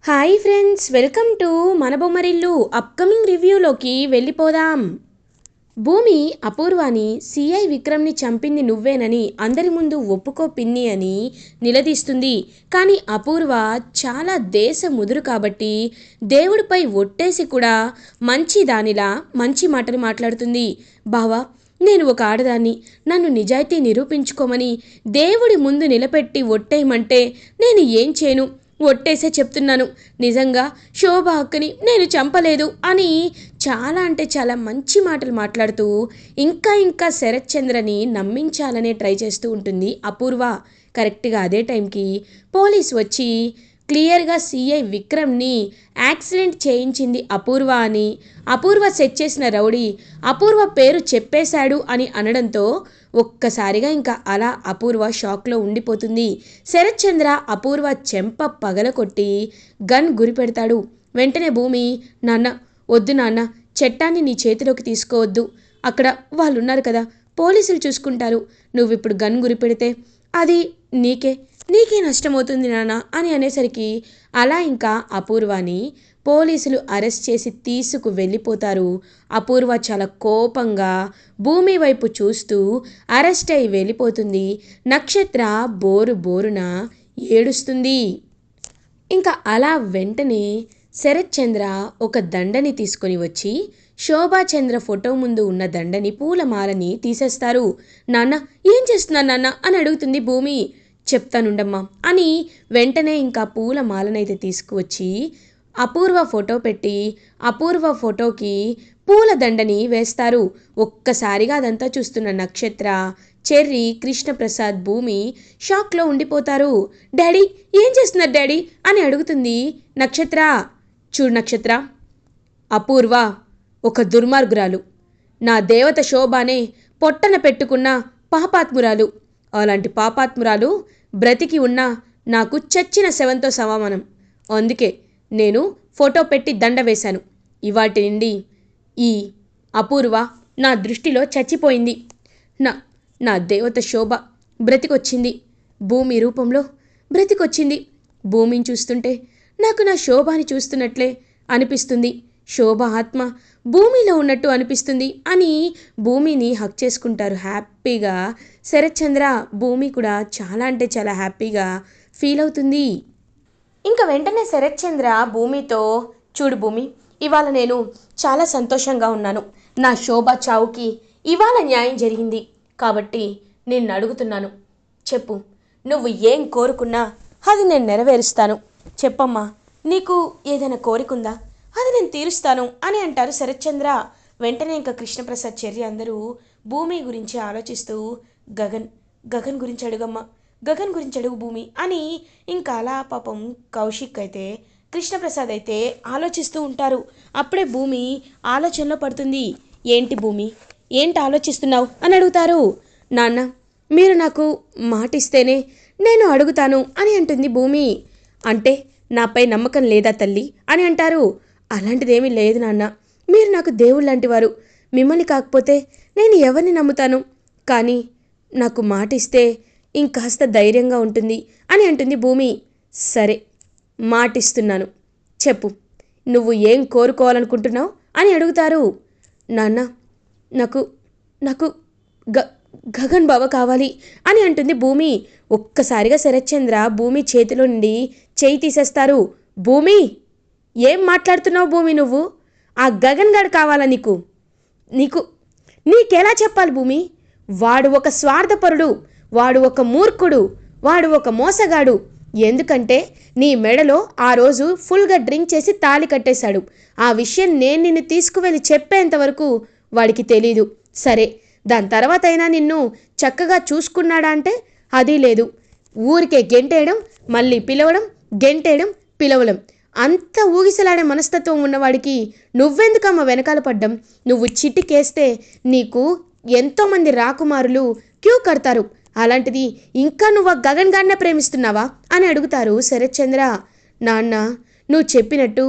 Hi friends, welcome to మన Bommarillu. Upcoming రివ్యూలోకి వెళ్ళిపోదాం. భూమి అపూర్వాని సిఐ విక్రమ్ని చంపింది నువ్వేనని అందరి ముందు ఒప్పుకో పిన్ని అని నిలదీస్తుంది. కానీ అపూర్వ చాలా దేశ ముదురు కాబట్టి దేవుడిపై ఒట్టేసి కూడా మంచి దానిలా మంచి మాటలు మాట్లాడుతుంది. బావా, నేను ఒక ఆడదాన్ని, నన్ను నిజాయితీ నిరూపించుకోమని దేవుడి ముందు నిలబెట్టి ఒట్టేయమంటే నేను ఏం చేయను? ఒట్టేసే చెప్తున్నాను, నిజంగా శోభ అక్కని నేను చంపలేదు అని చాలా అంటే చాలా మంచి మాటలు మాట్లాడుతూ ఇంకా శరత్ చంద్రని నమ్మించాలనే ట్రై చేస్తూ ఉంటుంది అపూర్వ. కరెక్ట్గా అదే టైంకి పోలీస్ వచ్చి క్లియర్గా సిఐ విక్రమ్ని యాక్సిడెంట్ చేయించింది అపూర్వ అని, అపూర్వ సెట్ చేసిన రౌడీ అపూర్వ పేరు చెప్పేశాడు అని అనడంతో ఒక్కసారిగా ఇంకా అలా అపూర్వ షాక్లో ఉండిపోతుంది. శరత్ చంద్ర అపూర్వ చెంప పగలకొట్టి గన్ గురిపెడతాడు. వెంటనే భూమి, నాన్న వద్దు నాన్న, చట్టాన్ని నీ చేతిలోకి తీసుకోవద్దు, అక్కడ వాళ్ళు ఉన్నారు కదా, పోలీసులు చూసుకుంటారు, నువ్విప్పుడు గన్ గురిపెడితే అది నీకే నష్టమవుతుంది నాన్న అని అనేసరికి అలా ఇంకా అపూర్వాని పోలీసులు అరెస్ట్ చేసి తీసుకు వెళ్ళిపోతారు. అపూర్వ చాలా కోపంగా భూమి వైపు చూస్తూ అరెస్ట్ అయి వెళ్ళిపోతుంది. నక్షత్ర బోరున ఏడుస్తుంది. ఇంకా అలా వెంటనే శరత్ చంద్ర ఒక దండని తీసుకొని వచ్చి శోభాచంద్ర ఫోటో ముందు ఉన్న దండని పూలమాలని తీసేస్తారు. నాన్న ఏం చేస్తున్నారు నాన్న అని అడుగుతుంది భూమి. చెప్తానుండమ్మా అని వెంటనే ఇంకా పూలమాలనైతే తీసుకువచ్చి అపూర్వ ఫోటో పెట్టి అపూర్వ ఫోటోకి పూలదండని వేస్తారు. ఒక్కసారిగా అదంతా చూస్తున్న నక్షత్ర, చెర్రి, కృష్ణప్రసాద్, భూమి షాక్లో ఉండిపోతారు. డాడీ ఏం చేస్తున్నారు డాడీ అని అడుగుతుంది నక్షత్ర. చూడు నక్షత్ర, అపూర్వ ఒక దుర్మార్గురాలు, నా దేవత శోభానే పొట్టన పెట్టుకున్న పాపాత్మురాలు. అలాంటి పాపాత్మురాలు బ్రతికి ఉన్నా నాకు చచ్చిన శవంతో సమానం. అందుకే నేను ఫోటో పెట్టి దండ వేశాను. ఇవాటి నుండి ఈ అపూర్వ నా దృష్టిలో చచ్చిపోయింది. నా దేవత శోభ బ్రతికొచ్చింది, భూమి రూపంలో బ్రతికొచ్చింది. భూమిని చూస్తుంటే నాకు నా శోభాని చూస్తున్నట్లే అనిపిస్తుంది. శోభ ఆత్మ భూమిలో ఉన్నట్టు అనిపిస్తుంది అని భూమిని హక్ చేసుకుంటారు హ్యాపీగా. శరత్ చంద్ర, భూమి కూడా చాలా అంటే చాలా హ్యాపీగా ఫీల్ అవుతుంది. ఇంకా వెంటనే శరత్ చంద్ర భూమితో, చూడు భూమి, ఇవాళ నేను చాలా సంతోషంగా ఉన్నాను. నా శోభ చావుకి ఇవాళ న్యాయం జరిగింది కాబట్టి నేను అడుగుతున్నాను, చెప్పు, నువ్వు ఏం కోరుకున్నా అది నేను నెరవేరుస్తాను. చెప్పమ్మా, నీకు ఏదైనా కోరికుందా? అది నేను తీరుస్తాను అని అంటారు శరత్ చంద్ర. వెంటనే ఇంకా కృష్ణప్రసాద్, చెర్రి అందరూ భూమి గురించి ఆలోచిస్తూ గగన్ గురించి అడుగమ్మా, గగన్ గురించి అడుగు భూమి అని ఇంకా అలా పాపం కౌశిక్ అయితే కృష్ణప్రసాద్ అయితే ఆలోచిస్తూ ఉంటారు. అప్పుడే భూమి ఆలోచనలో పడుతుంది. ఏంటి భూమి, ఏంటి ఆలోచిస్తున్నావు అని అడుగుతారు. నాన్న, మీరు నాకు మాటిస్తేనే నేను అడుగుతాను అని అంటుంది భూమి. అంటే నాపై నమ్మకం లేదా తల్లి అని అంటారు. అలాంటిదేమీ లేదు నాన్న, మీరు నాకు దేవుడు లాంటి వారు, మిమ్మల్ని కాకపోతే నేను ఎవరిని నమ్ముతాను, కానీ నాకు మాటిస్తే ఇంకాస్త ధైర్యంగా ఉంటుంది అని అంటుంది భూమి. సరే, మాటిస్తున్నాను, చెప్పు, నువ్వు ఏం కోరుకోవాలనుకుంటున్నావు అని అడుగుతారు. నాన్న, నాకు గగన్ బావ కావాలి అని అంటుంది భూమి. ఒక్కసారిగా శరత్చంద్ర భూమి చేతిలో నుండి చేయి తీసేస్తారు. భూమి, ఏం మాట్లాడుతున్నావు భూమి నువ్వు? ఆ గగన్ గాడు కావాలా నీకెలా చెప్పాలి భూమి? వాడు ఒక స్వార్థపరుడు, వాడు ఒక మూర్ఖుడు, వాడు ఒక మోసగాడు. ఎందుకంటే నీ మెడలో ఆ రోజు ఫుల్గా డ్రింక్ చేసి తాళి కట్టేశాడు. ఆ విషయం నేను నిన్ను తీసుకువెళ్ళి చెప్పేంతవరకు వాడికి తెలీదు. సరే, దాని తర్వాత అయినా నిన్ను చక్కగా చూసుకున్నాడా అంటే అది లేదు. ఊరికే గెంటేయడం, మళ్ళీ పిలవడం, గెంటేయడం, పిలవడం, అంత ఊగిసలాడే మనస్తత్వం ఉన్నవాడికి నువ్వెందుకమ్మ వెనకాల పడ్డం? నువ్వు చిటికేస్తే నీకు ఎంతోమంది రాకుమారులు క్యూ కడతారు. అలాంటిది ఇంకా నువ్వు ఆ గగన్ గాడినే ప్రేమిస్తున్నావా అని అడుగుతారు శరత్ చంద్ర. నాన్న, నువ్వు చెప్పినట్టు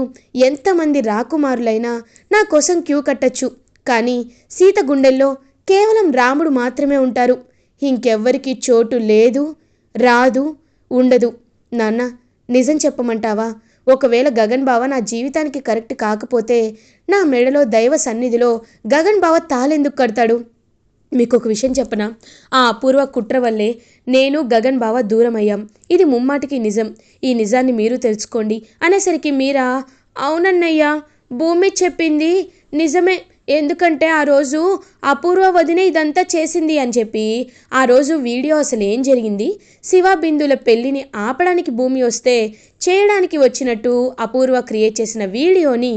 ఎంతమంది రాకుమారులైనా నా కోసం క్యూ కట్టచ్చు, కానీ సీత గుండెల్లో కేవలం రాముడు మాత్రమే ఉంటారు. ఇంకెవ్వరికి చోటు లేదు, రాదు, ఉండదు. నాన్న, నిజం చెప్పమంటావా? ఒకవేళ గగన్ బావ నా జీవితానికి కరెక్ట్ కాకపోతే నా మెడలో దైవ సన్నిధిలో గగన్ బావ తాళెందుకు కడతాడు? మీకు ఒక విషయం చెప్పనా? ఆ అపూర్వ కుట్ర వల్లే నేను గగన్ బావ దూరం అయ్యాం. ఇది ముమ్మాటికి నిజం. ఈ నిజాన్ని మీరు తెలుసుకోండి అనేసరికి మీరా, అవునన్నయ్యా, భూమి చెప్పింది నిజమే. ఎందుకంటే ఆ రోజు అపూర్వ వదిన ఇదంతా చేసింది అని చెప్పి ఆ రోజు వీడియో అసలు ఏం జరిగింది, శివ బిందుల పెళ్లిని ఆపడానికి భూమి వస్తే చేయడానికి వచ్చినట్టు అపూర్వ క్రియేట్ చేసిన వీడియోని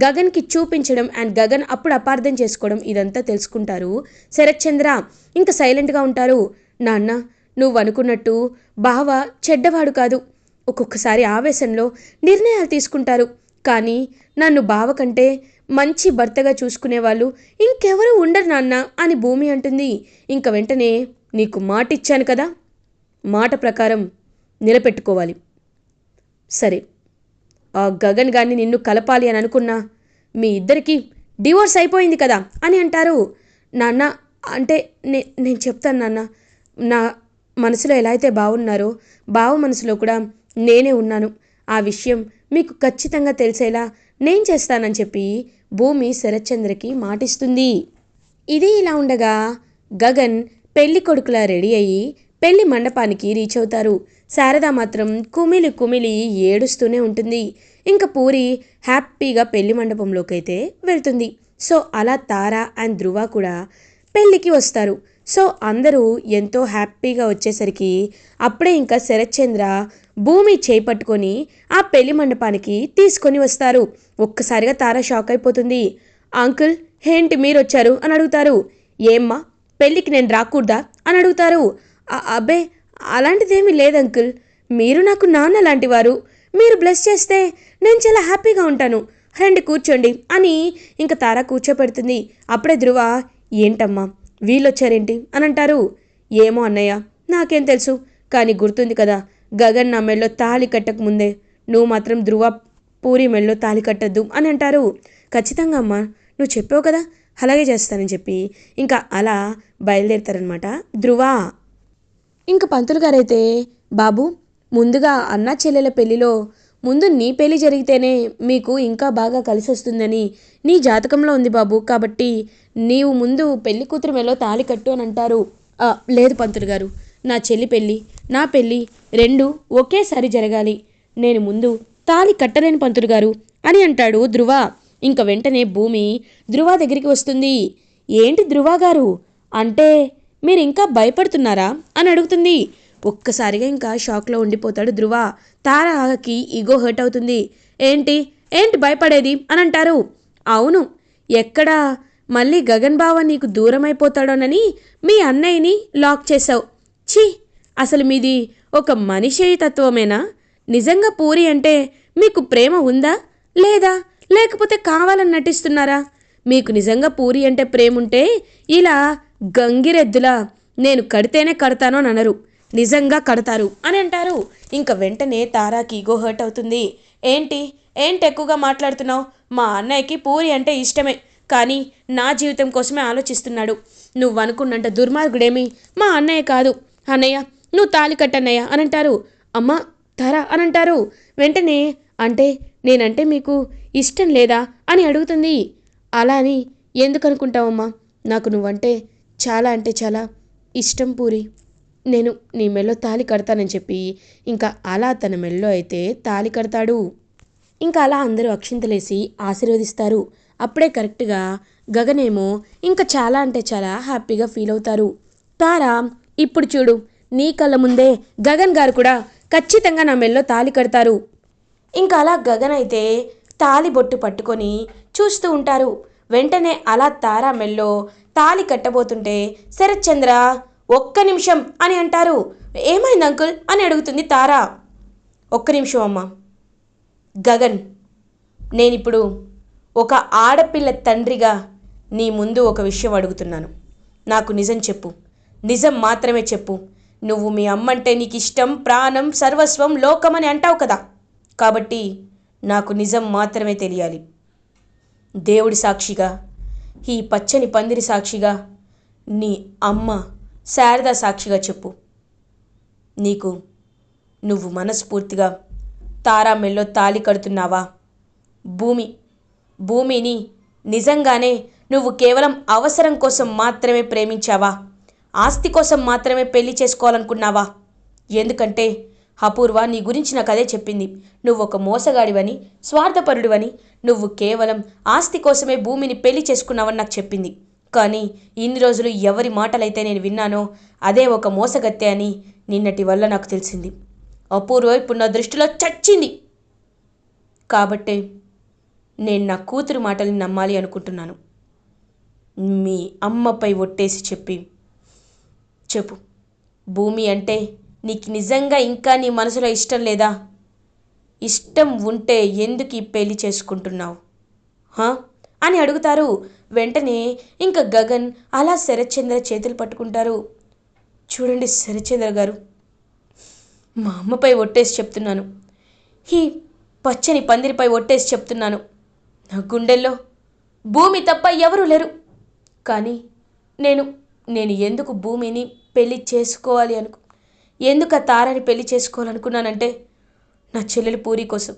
గగన్కి చూపించడం అండ్ గగన్ అప్పుడు అపార్థం చేసుకోవడం ఇదంతా తెలుసుకుంటారు శరత్ చంద్ర. ఇంకా సైలెంట్గా ఉంటారు. నాన్న, నువ్వు అనుకున్నట్టు బావ చెడ్డవాడు కాదు. ఒక్కొక్కసారి ఆవేశంలో నిర్ణయాలు తీసుకుంటారు. కానీ నన్ను బావ కంటే మంచి భర్తగా చూసుకునేవాళ్ళు ఇంకెవరూ ఉండరు నాన్న అని భూమి అంటుంది. ఇంక వెంటనే, నీకు మాట ఇచ్చాను కదా, మాట ప్రకారం నిలబెట్టుకోవాలి. సరే, ఆ గగన్ గారిని నిన్ను కలపాలి అని అనుకున్నా, మీ ఇద్దరికి డివోర్స్ అయిపోయింది కదా అని అంటారు. నాన్న, అంటే నేను చెప్తాను నాన్న, నా మనసులో ఎలా అయితే బావున్నారో బావ మనసులో కూడా నేనే ఉన్నాను. ఆ విషయం మీకు ఖచ్చితంగా తెలిసేలా నేను చేస్తానని చెప్పి భూమి శరత్చంద్రకి మాటిస్తుంది. ఇది ఇలా ఉండగా గగన్ పెళ్లి కొడుకులా రెడీ అయ్యి పెళ్లి మండపానికి రీచ్ అవుతారు. శారద మాత్రం కుమిలి కుమిలి ఏడుస్తూనే ఉంటుంది. ఇంకా పూరి హ్యాపీగా పెళ్లి మండపంలోకి అయితే వెళ్తుంది. సో అలా తారా అండ్ ధ్రువ కూడా పెళ్ళికి వస్తారు. సో అందరూ ఎంతో హ్యాపీగా వచ్చేసరికి అప్పుడే ఇంకా శరత్చంద్ర భూమి చేపట్టుకొని ఆ పెళ్లి మండపానికి తీసుకొని వస్తారు. ఒక్కసారిగా తారా షాక్ అయిపోతుంది. అంకుల్, ఏంటి మీరు వచ్చారు అని అడుగుతారు. ఏమ్మా, పెళ్ళికి నేను రాకూడదా అని అడుగుతారు. అబ్బే, అలాంటిదేమీ లేదు అంకుల్, మీరు నాకు నాన్న లాంటి వారు. మీరు బ్లెస్ చేస్తే నేను చాలా హ్యాపీగా ఉంటాను. రండి కూర్చోండి అని ఇంకా తారా కూర్చోపెడుతుంది. అప్పుడే ధ్రువ, ఏంటమ్మా వీళ్ళొచ్చారేంటి అని అంటారు. ఏమో అన్నయ్య, నాకేం తెలుసు, కానీ గుర్తుంది కదా, గగన్ నా మెళ్ళలో తాళి కట్టక ముందే నువ్వు మాత్రం ధ్రువ పూరి మెళ్ళలో తాళి కట్టద్దు అని అంటారు. ఖచ్చితంగా అమ్మా, నువ్వు చెప్పావు కదా, అలాగే చేస్తానని చెప్పి ఇంకా అలా బయలుదేరుతారనమాట ధ్రువ. ఇంక పంతులు గారైతే, బాబు, ముందుగా అన్నా చెల్లెల పెళ్లిలో ముందు నీ పెళ్లి జరిగితేనే మీకు ఇంకా బాగా కలిసి వస్తుందని నీ జాతకంలో ఉంది బాబు, కాబట్టి నీవు ముందు పెళ్లి కూతురు మెళ్ళో తాళి కట్టు అని అంటారు. లేదు పంతులు గారు, నా చెల్లి పెళ్ళి నా పెళ్ళి రెండు ఒకేసారి జరగాలి. నేను ముందు తాళి కట్టలేని పంతులు గారు అని అంటాడు ధ్రువ. ఇంక వెంటనే భూమి ధ్రువ దగ్గరికి వస్తుంది. ఏంటి ధ్రువ గారు, అంటే మీరు ఇంకా భయపడుతున్నారా అని అడుగుతుంది. ఒక్కసారిగా ఇంకా షాక్లో ఉండిపోతాడు ధ్రువ. తారాకి ఈగో హర్ట్ అవుతుంది. ఏంటి ఏంటి భయపడేది అని అంటారు. అవును, ఎక్కడా మళ్ళీ గగన్ బావ నీకు దూరం అయిపోతాడోనని మీ అన్నయ్యని లాక్ చేశావు. ఛీ, అసలు మీది ఒక మనిషి తత్వమేనా? నిజంగా పూరి అంటే మీకు ప్రేమ ఉందా లేదా, లేకపోతే కావాలని నటిస్తున్నారా? మీకు నిజంగా పూరి అంటే ప్రేమ ఉంటే ఇలా గంగిరెద్దులా నేను కడితేనే కడతాను అని అనరు, నిజంగా కడతారు అని అంటారు. ఇంక వెంటనే తారాకి ఈగో హర్ట్ అవుతుంది. ఏంటి ఏంటి ఎక్కువగా మాట్లాడుతున్నావు? మా అన్నయ్యకి పూరి అంటే ఇష్టమే, కానీ నా జీవితం కోసమే ఆలోచిస్తున్నాడు. నువ్వు అనుకున్నంత దుర్మార్గుడేమి మా అన్నయ్య కాదు. అన్నయ్య, నువ్వు తాళి కట్టన్నయ్య అని అంటారు. అమ్మ, తారా అని అంటారు. వెంటనే, అంటే నేనంటే మీకు ఇష్టం లేదా అని అడుగుతుంది. అలా అని ఎందుకు అనుకుంటావమ్మా, నాకు నువ్వంటే చాలా అంటే చాలా ఇష్టం పూరి. నేను నీ మెళ్ళో తాళి కడతానని చెప్పి ఇంకా అలా తన మెళ్ళో అయితే తాళి కడతాడు. ఇంకా అలా అందరూ అక్షింతలేసి ఆశీర్వదిస్తారు. అప్పుడే కరెక్ట్గా గగనేమో ఇంకా చాలా అంటే చాలా హ్యాపీగా ఫీల్ అవుతారు. తారా, ఇప్పుడు చూడు, నీ కళ్ళ ముందే గగన్ గారు కూడా ఖచ్చితంగా నా మెళ్ళో తాళి కడతారు. ఇంకా అలా గగన్ అయితే తాళి బొట్టు పట్టుకొని చూస్తూ ఉంటారు. వెంటనే అలా తారా మెళ్ళో తాళి కట్టబోతుంటే శరత్చంద్ర, ఒక్క నిమిషం అని అంటారు. ఏమైంది అంకుల్ అని అడుగుతుంది తారా. ఒక్క నిమిషం అమ్మా. గగన్, నేనిప్పుడు ఒక ఆడపిల్ల తండ్రిగా నీ ముందు ఒక విషయం అడుగుతున్నాను. నాకు నిజం చెప్పు, నిజం మాత్రమే చెప్పు. నువ్వు మీ అమ్మంటే నీకు ఇష్టం, ప్రాణం, సర్వస్వం, లోకమని అంటావు కదా, కాబట్టి నాకు నిజం మాత్రమే తెలియాలి. దేవుడి సాక్షిగా, ఈ పచ్చని పందిరి సాక్షిగా, నీ అమ్మ శారద సాక్షిగా చెప్పు. నువ్వు మనస్ఫూర్తిగా తారా మెల్లో తాళి కడుతున్నావా? భూమి భూమిని నిజంగానే నువ్వు కేవలం అవసరం కోసం మాత్రమే ప్రేమించావా? ఆస్తి కోసం మాత్రమే పెళ్లి చేసుకోవాలనుకున్నావా? ఎందుకంటే అపూర్వ నీ గురించి నాకు అదే చెప్పింది. నువ్వు ఒక మోసగాడివని, స్వార్థపరుడివని, నువ్వు కేవలం ఆస్తి కోసమే భూమిని పెళ్లి చేసుకున్నావని నాకు చెప్పింది. కానీ ఇన్ని రోజులు ఎవరి మాటలైతే నేను విన్నానో అదే ఒక మోసగత్తె అని నిన్నటి వల్ల నాకు తెలిసింది. అపూర్వ ఇప్పుడు నా దృష్టిలో చచ్చింది. కాబట్టే నేను నా కూతురు మాటల్ని నమ్మాలి అనుకుంటున్నాను. మీ అమ్మపై ఒట్టేసి చెప్పు, భూమి అంటే నీకు నిజంగా ఇంకా నీ మనసులో ఇష్టం లేదా? ఇష్టం ఉంటే ఎందుకు ఈ పెళ్లి చేసుకుంటున్నావు అని అడుగుతారు. వెంటనే ఇంకా గగన్ అలా శరత్చంద్ర చేతులు పట్టుకుంటారు. చూడండి శరత్చంద్ర గారు, మా అమ్మపై ఒట్టేసి చెప్తున్నాను, ఈ పచ్చని పందిరిపై ఒట్టేసి చెప్తున్నాను, నా గుండెల్లో భూమి తప్ప ఎవరూ లేరు. కానీ నేను ఎందుకు భూమిని పెళ్లి చేసుకోవాలి ఎందుకు ఆ తారని పెళ్లి చేసుకోవాలనుకున్నానంటే నా చెల్లెలు పూరి కోసం.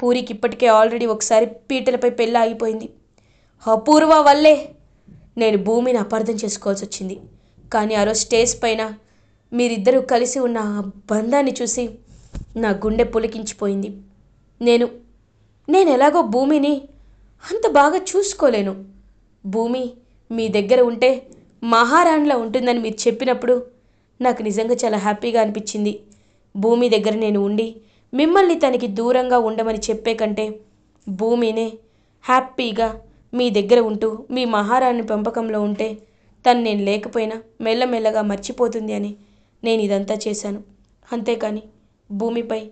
పూరికి ఇప్పటికే ఆల్రెడీ ఒకసారి పీటలపై పెళ్ళి ఆగిపోయింది. అపూర్వ వల్లే నేను భూమిని అపార్థం చేసుకోవాల్సి వచ్చింది. కానీ ఆ రోజు స్టేజ్ పైన మీరిద్దరూ కలిసి ఉన్న ఆ బంధాన్ని చూసి నా గుండె పులికించిపోయింది. నేను ఎలాగో భూమిని అంత బాగా చూసుకోలేను. భూమి మీ దగ్గర ఉంటే మహారాణిలా ఉంటుందని మీరు చెప్పినప్పుడు నాకు నిజంగా చాలా హ్యాపీగా అనిపించింది. భూమి దగ్గర నేను ఉండి మిమ్మల్ని తనకి దూరంగా ఉండమని చెప్పే కంటే భూమినే హ్యాపీగా మీ దగ్గర ఉంటూ మీ మహారాణి పెంపకంలో ఉంటే తను నేను లేకపోయినా మెల్లమెల్లగా మర్చిపోతుంది అని నేను ఇదంతా చేశాను. అంతేకాని భూమిపై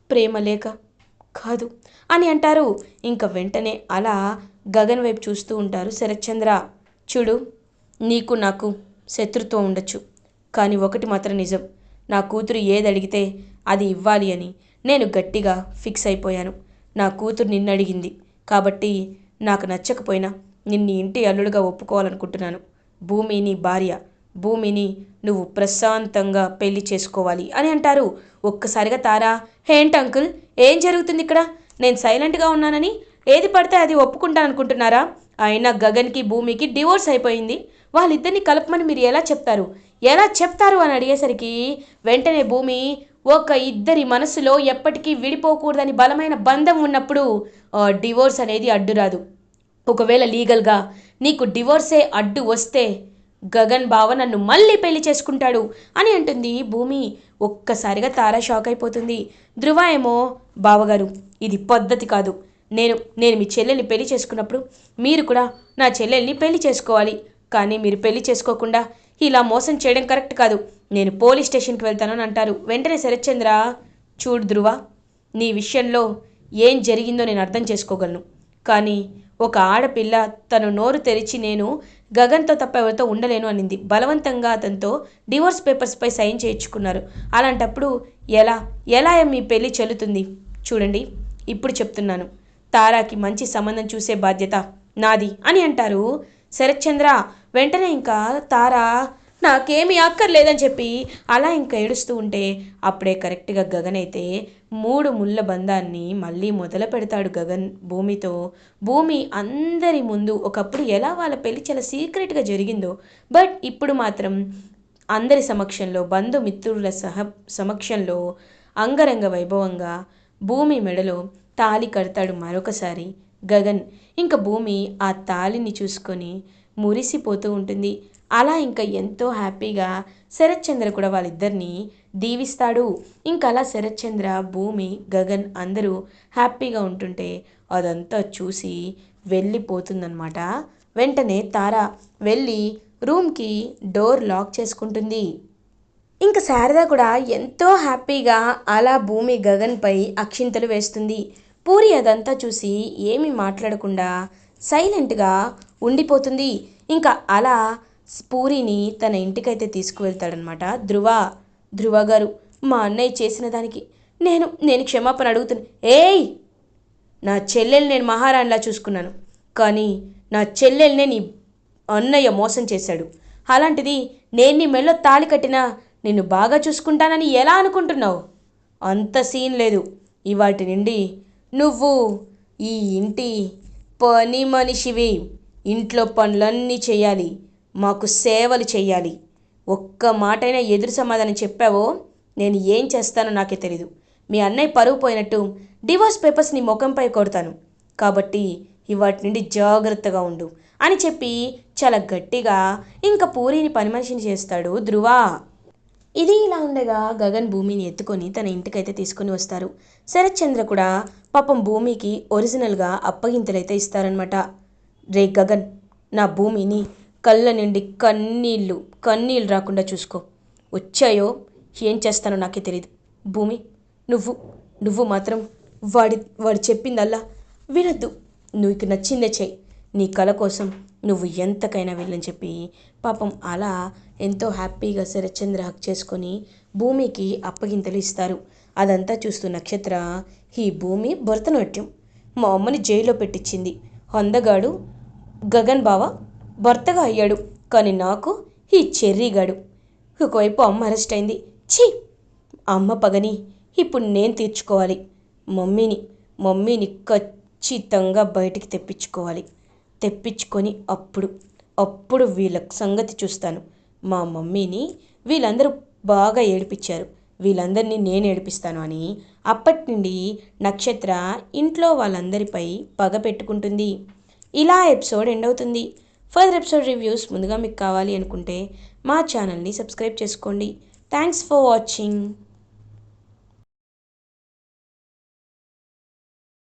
ప్రేమ లేక కాదు అని అంటారు. ఇంకా వెంటనే అలా గగన్ వైపు చూస్తూ ఉంటారు శరత్చంద్ర. చూడు, నీకు నాకు శత్రుత్వం ఉండొచ్చు, కానీ ఒకటి మాత్రం నిజం, నా కూతురు ఏది అడిగితే అది ఇవ్వాలి అని నేను గట్టిగా ఫిక్స్ అయిపోయాను. నా కూతురు నిన్ను అడిగింది కాబట్టి నాకు నచ్చకపోయినా నిన్ను ఇంటి అల్లుడుగా ఒప్పుకోవాలనుకుంటున్నాను. భూమి నీ భార్య, భూమిని నువ్వు ప్రశాంతంగా పెళ్లి చేసుకోవాలి అని అంటారు. ఒక్కసారిగా తారా, ఏంటి అంకుల్, ఏం జరుగుతుంది ఇక్కడ? నేను సైలెంట్గా ఉన్నానని ఏది పడితే అది ఒప్పుకుంటాను అనుకుంటున్నారా? అయినా గగన్కి భూమికి డివోర్స్ అయిపోయింది. వాళ్ళిద్దరిని కలపమని మీరు ఎలా చెప్తారు అని అడిగేసరికి వెంటనే భూమి, ఒక ఇద్దరి మనసులో ఎప్పటికీ విడిపోకూడదని బలమైన బంధం ఉన్నప్పుడు డివోర్స్ అనేది అడ్డు రాదు. ఒకవేళ లీగల్గా నీకు డివోర్సే అడ్డు వస్తే గగన్ బావ నన్ను మళ్ళీ పెళ్లి చేసుకుంటాడు అని అంటుంది భూమి. ఒక్కసారిగా తారా షాక్ అయిపోతుంది. ధృవ ఏమో, బావగారు ఇది పద్ధతి కాదు. నేను మీ చెల్లెల్ని పెళ్లి చేసుకున్నప్పుడు మీరు కూడా నా చెల్లెల్ని పెళ్లి చేసుకోవాలి. కానీ మీరు పెళ్లి చేసుకోకుండా ఇలా మోసం చేయడం కరెక్ట్ కాదు. నేను పోలీస్ స్టేషన్కి వెళ్తానని అంటారు. వెంటనే శరత్చంద్ర, చూడు ధృవ, నీ విషయంలో ఏం జరిగిందో నేను అర్థం చేసుకోగలను. కానీ ఒక ఆడపిల్ల తను నోరు తెరిచి నేను గగన్తో తప్ప ఎవరితో ఉండలేను అనింది. బలవంతంగా అతనితో డివోర్స్ పేపర్స్పై సైన్ చేయించుకున్నారు. అలాంటప్పుడు ఎలా మీ పెళ్ళి చెల్లుతుంది? చూడండి, ఇప్పుడు చెప్తున్నాను, తారాకి మంచి సంబంధం చూసే బాధ్యత నాది అని అంటారు శరత్చంద్ర. వెంటనే ఇంకా తారా నాకేమీ అక్కర్లేదని చెప్పి అలా ఇంకా ఏడుస్తూ ఉంటే అప్పుడే కరెక్ట్గా గగన్ అయితే 3 ముళ్ళ బంధాన్ని మళ్ళీ మొదలు పెడతాడు గగన్ భూమితో. భూమి అందరి ముందు ఒకప్పుడు ఎలా వాళ్ళ పెళ్లి చాలా సీక్రెట్గా జరిగిందో, బట్ ఇప్పుడు మాత్రం అందరి సమక్షంలో, బంధుమిత్రుల సమక్షంలో అంగరంగ వైభవంగా భూమి మెడలో తాళి కడతాడు మరొకసారి గగన్. ఇంకా భూమి ఆ తాళిని చూసుకొని మురిసిపోతూ ఉంటుంది. అలా ఇంకా ఎంతో హ్యాపీగా శరత్చంద్ర కూడా వాళ్ళిద్దరినీ దీవిస్తాడు. ఇంకా అలా శరత్చంద్ర, భూమి, గగన్ అందరూ హ్యాపీగా ఉంటుంటే అదంతా చూసి వెళ్ళిపోతుందన్నమాట. వెంటనే తార వెళ్ళి రూమ్కి డోర్ లాక్ చేసుకుంటుంది. ఇంకా శారద కూడా ఎంతో హ్యాపీగా అలా భూమి గగన్పై అక్షింతలు వేస్తుంది. పూరి అదంతా చూసి ఏమీ మాట్లాడకుండా సైలెంట్గా ఉండిపోతుంది. ఇంకా అలా పూరిని తన ఇంటికైతే తీసుకువెళ్తాడనమాట ధృవ గారు, మా అన్నయ్య చేసిన దానికి నేను క్షమాపణ అడుగుతున్నా. ఏయ్, నా చెల్లెల్ని నేను మహారాణిలా చూసుకున్నాను, కానీ నా చెల్లెల్నే నీ అన్నయ్య మోసం చేశాడు. అలాంటిది నేను నీ మెళ్ళో తాళి కట్టినా నిన్ను బాగా చూసుకుంటానని ఎలా అనుకుంటున్నావు? అంత సీన్ లేదు. ఇవాటి నుండి నువ్వు ఈ ఇంటి పని మనిషివి. ఇంట్లో పనులన్నీ చేయాలి, మాకు సేవలు చేయాలి. ఒక్క మాటైనా ఎదురు సమాధానం చెప్పావో నేను ఏం చేస్తానో నాకే తెలీదు. మీ అన్నయ్య పరువు పోయినట్టు డివోర్స్ పేపర్స్ నీ ముఖంపై కొడతాను. కాబట్టి ఇవాటి నుండి జాగ్రత్తగా ఉండు అని చెప్పి చాలా గట్టిగా ఇంకా పూరిని పని మనిషిని చేస్తాడు ధ్రువ. ఇది ఇలా ఉండగా గగన్ భూమిని ఎత్తుకొని తన ఇంటికైతే తీసుకొని వస్తారు. శరత్చంద్ర కూడా పాపం భూమికి ఒరిజినల్గా అప్పగింతలైతే ఇస్తారనమాట. రే గగన్, నా భూమిని కళ్ళ నుండి కన్నీళ్ళు రాకుండా చూసుకో. వచ్చాయో ఏం చేస్తానో నాకే తెలియదు. భూమి, నువ్వు మాత్రం వాడు చెప్పిందల్లా వినొద్దు. నీకు నచ్చిందే చెయ్యి. నీ కళ కోసం నువ్వు ఎంతకైనా వెళ్ళని చెప్పి పాపం అలా ఎంతో హ్యాపీగా శరత్చంద్ర హక్ చేసుకొని భూమికి అప్పగింతలు ఇస్తారు. అదంతా చూస్తూ నక్షత్ర, ఈ భూమి భరతనాట్యం మా అమ్మని జైల్లో పెట్టించింది. అందగాడు గగన్ బావ భర్తగా అయ్యాడు, కానీ నాకు ఈ చెర్రీగాడు. ఒకవైపు అమ్మ అరెస్ట్ అయింది. ఛీ, అమ్మ పగని ఇప్పుడు నేను తీర్చుకోవాలి. మమ్మీని ఖచ్చితంగా బయటికి తెప్పించుకొని అప్పుడు వీళ్ళ సంగతి చూస్తాను. మా మమ్మీని వీళ్ళందరూ బాగా ఏడిపించారు, వీళ్ళందరినీ నేను ఏడిపిస్తాను అని అప్పటి నుండి నక్షత్ర ఇంట్లో వాళ్ళందరిపై పగ పెట్టుకుంటుంది. ఇలా ఎపిసోడ్ ఎండ్ అవుతుంది. ఫర్దర్ ఎపిసోడ్ రివ్యూస్ ముందుగా మీకు కావాలి అనుకుంటే మా ఛానల్ని సబ్స్క్రైబ్ చేసుకోండి. Thanks for watching.